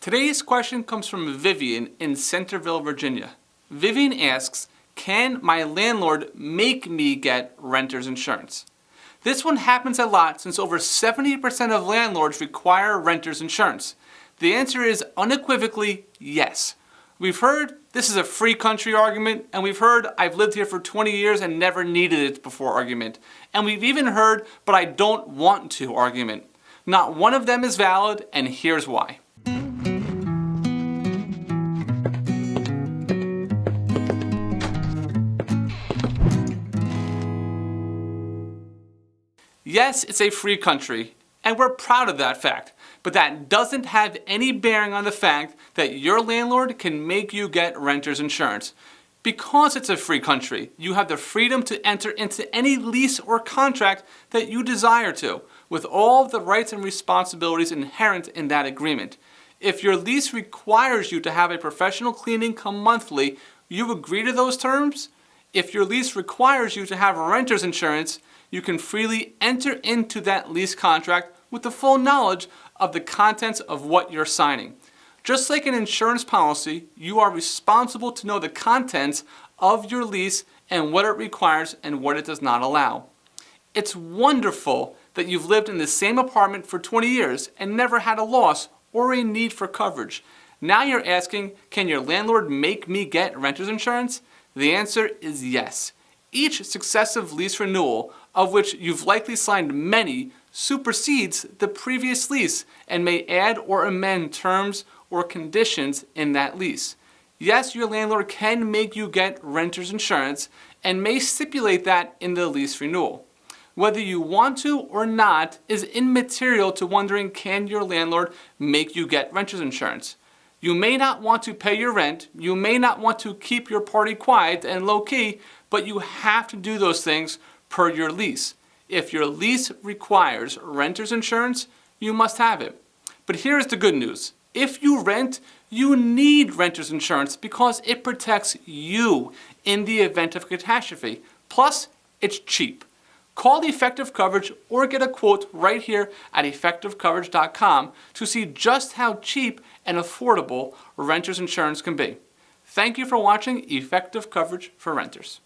Today's question comes from Vivian in Centerville, Virginia. Vivian asks, can my landlord make me get renter's insurance? This one happens a lot since over 70% of landlords require renter's insurance. The answer is unequivocally yes. We've heard this is a free country argument, and we've heard I've lived here for 20 years and never needed it before argument. And we've even heard but I don't want to argument. Not one of them is valid, and here's why. Yes, it's a free country, and we're proud of that fact, but that doesn't have any bearing on the fact that your landlord can make you get renter's insurance. Because it's a free country, you have the freedom to enter into any lease or contract that you desire to, with all of the rights and responsibilities inherent in that agreement. If your lease requires you to have a professional cleaning come monthly, you agree to those terms? If your lease requires you to have renter's insurance, you can freely enter into that lease contract with the full knowledge of the contents of what you're signing. Just like an insurance policy, you are responsible to know the contents of your lease and what it requires and what it does not allow. It's wonderful that you've lived in the same apartment for 20 years and never had a loss or a need for coverage. Now you're asking, can your landlord make me get renter's insurance? The answer is yes. Each successive lease renewal, of which you've likely signed many, supersedes the previous lease and may add or amend terms or conditions in that lease. Yes, your landlord can make you get renter's insurance and may stipulate that in the lease renewal. Whether you want to or not is immaterial to wondering, can your landlord make you get renter's insurance? You may not want to pay your rent, you may not want to keep your party quiet and low-key, but you have to do those things per your lease. If your lease requires renter's insurance, you must have it. But here's the good news. If you rent, you need renter's insurance because it protects you in the event of catastrophe. Plus, it's cheap. Call Effective Coverage or get a quote right here at effectivecoverage.com to see just how cheap and affordable renter's insurance can be. Thank you for watching Effective Coverage for Renters.